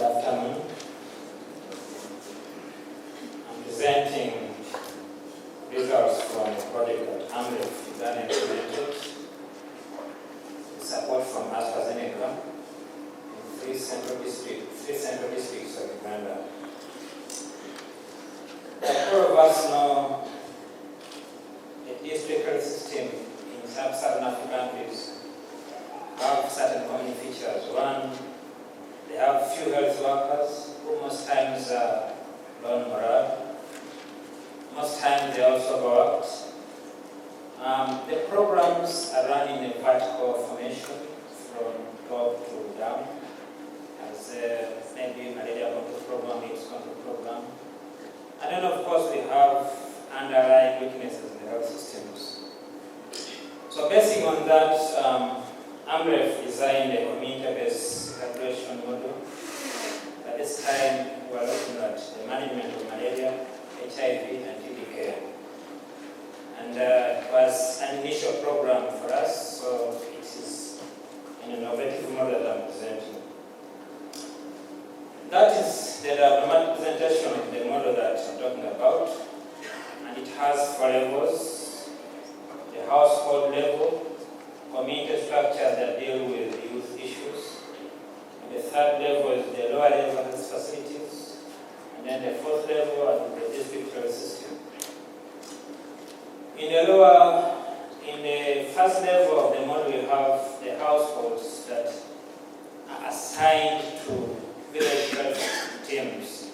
afternoon. I'm presenting results from a project that AMREF done implemented with support from AstraZeneca in three central districts of Uganda. Like all of us know, the district health system in sub-Saharan African countries have certain common features. One, they have few health workers who most times are low in morale. Most times they are also overworked. The programs are run in a vertical formation from top to down, as maybe malaria control program, AIDS control program. And then of course we have underlying weaknesses in the health systems. So basing on that, AMREF designed a community-based evaluation model. At this time, we are looking at the management of malaria, HIV, and TB care. And it was an initial program for us, so it is an innovative model that I'm presenting. That is the diagrammatic presentation of the model that I'm talking about, and it has four levels: the household level, community structures that deal with youth issues. And the third level is the lower level health facilities. And then the fourth level is the district health system. In the first level of the model, we have the households that are assigned to village health teams.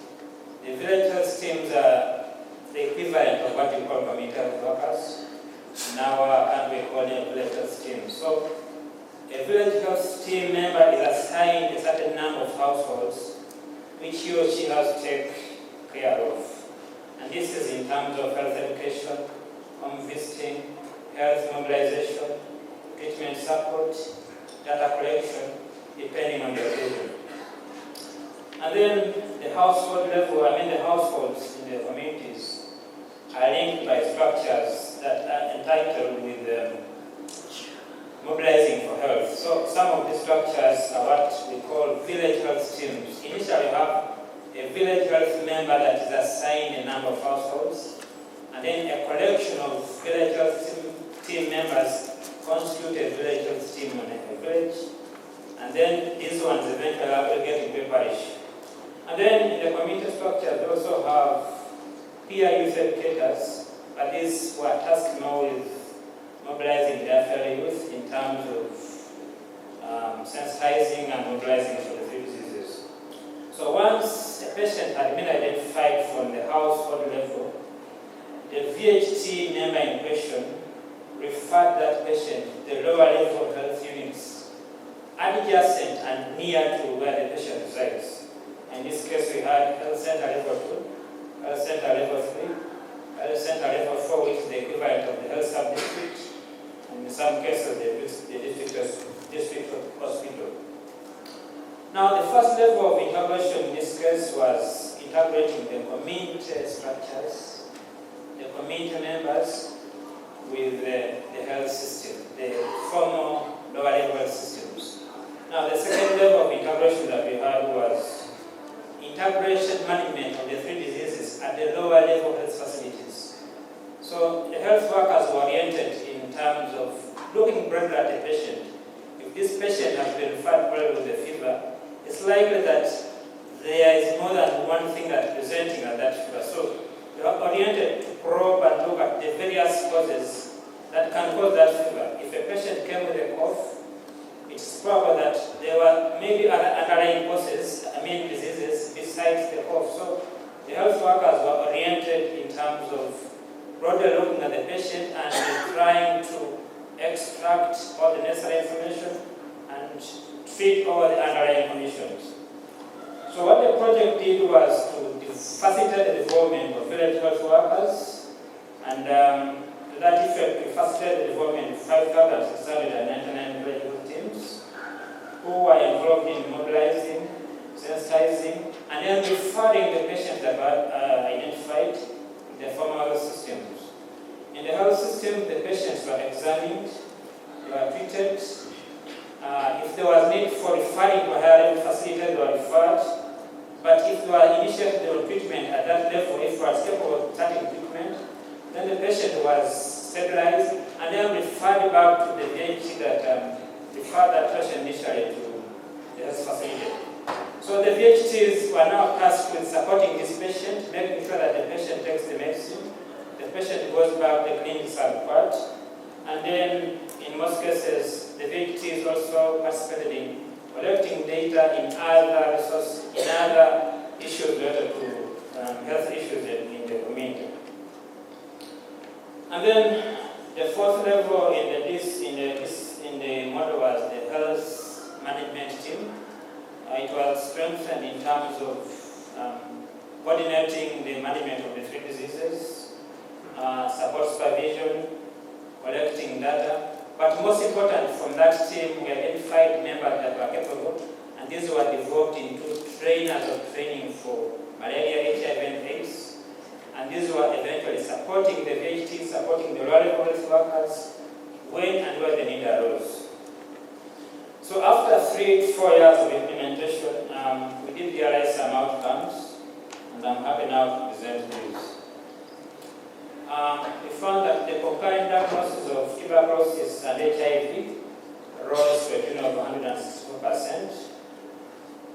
The village health teams are the equivalent of what we call community health workers. In our country, we call them village health teams. So, a village health team member is assigned a certain number of households which he or she has to take care of. And this is in terms of health education, home visiting, health mobilization, treatment support, data collection, depending on the occasion. And then the household level, the households in the communities are linked by structures that are entitled with mobilizing for health. So some of these structures are what we call village health teams. Initially you have a village health member that is assigned a number of households, and then a collection of village health team members constitute a village health team on a village, and then these ones eventually aggregate into a parish. And then in the community structure, they also have peer youth educators, but these were tasked now with mobilizing their fellow youth in terms of sensitizing and mobilizing for the three diseases. So once a patient had been identified from the household level, the VHT member in question referred that patient to the lower level health units adjacent and near to where the patient resides. In this case, we had health center level 2, health center level 3, health center level 4, which is the equivalent of the health sub-district, and in some cases, the district hospital. Now, the first level of integration in this case was integrating the community structures, the community members, with the health system, the formal lower level health systems. Now, the second level of integration that we had was integration management of the three diseases at the lower level health facilities. So the health workers were oriented in terms of looking broadly at the patient. If this patient has been referred with a fever, it's likely that there is more than one thing that's presenting at that fever. So you are oriented to probe and look at the various causes that can cause that fever. If a patient came with a cough, it's probable that there were maybe other underlying causes, diseases besides the cough. So the health workers were oriented in terms of broadly looking at the patient and trying to extract all the necessary information and treat all the underlying conditions. So what the project did was to facilitate the development of village health workers, and to that effect we facilitated the development of 5,699 village health teams who were involved in mobilizing, sensitizing, and then referring the patients that were identified in the formal health systems. In the health system, the patients were examined, they were treated. If there was need for referring to a higher level facility, they were referred. initiated the treatment at that level, if he was capable of starting treatment, then the patient was stabilized and then referred back to the VHT that referred that patient initially to the health facility. So the VHTs were now tasked with supporting this patient, making sure that the patient takes the medicine, the patient goes back to the clinics as required, and then in most cases the VHTs also participated in collecting data in other resources, in other issues related to health issues in the community. And then the fourth level in the model was the health management team. It was strengthened in terms of coordinating the management of the 3 diseases, support supervision, collecting data. But most important, from that team, we identified members that were capable, and these were developed into trainers of training for malaria, HIV, and AIDS. And these were eventually supporting the VHT, supporting the rural health workers when and where the need arose. So after 3-4 years of implementation, we did realize some outcomes, and I'm happy now to present these. We found that the concurrent diagnosis of tuberculosis and HIV rose to a tune of 164%.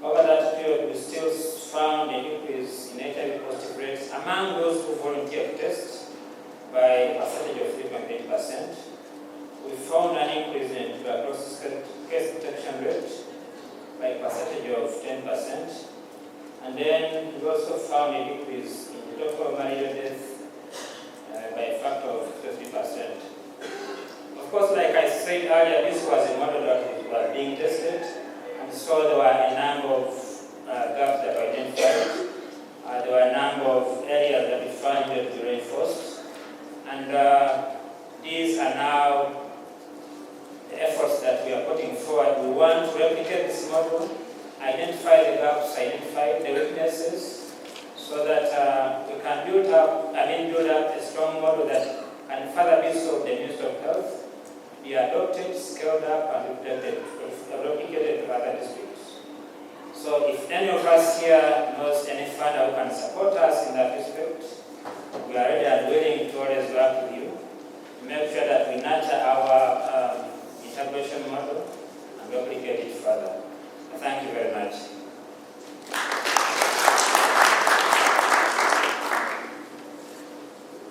Over that period, we still found an increase in HIV positive rates among those who volunteered to test by a percentage of 3.8%. We found an increase in tuberculosis case detection rate by a percentage of 10%. And then we also found a decrease in the total malaria death by a factor of 50%. Of course, like I said earlier, this was a model that was being tested, and so there were a number of gaps that were identified. There were a number of areas that we found needed to be reinforced, and these are now the efforts that we are putting forward. We want to replicate this model, identify the gaps, identify the weaknesses, so that we can build up a strong model that can further be so the Ministry of Health, be adopted, scaled up, and replicated to other districts. So if any of us here knows any funder who can support us in that respect, we are ready and willing to always work with you to make sure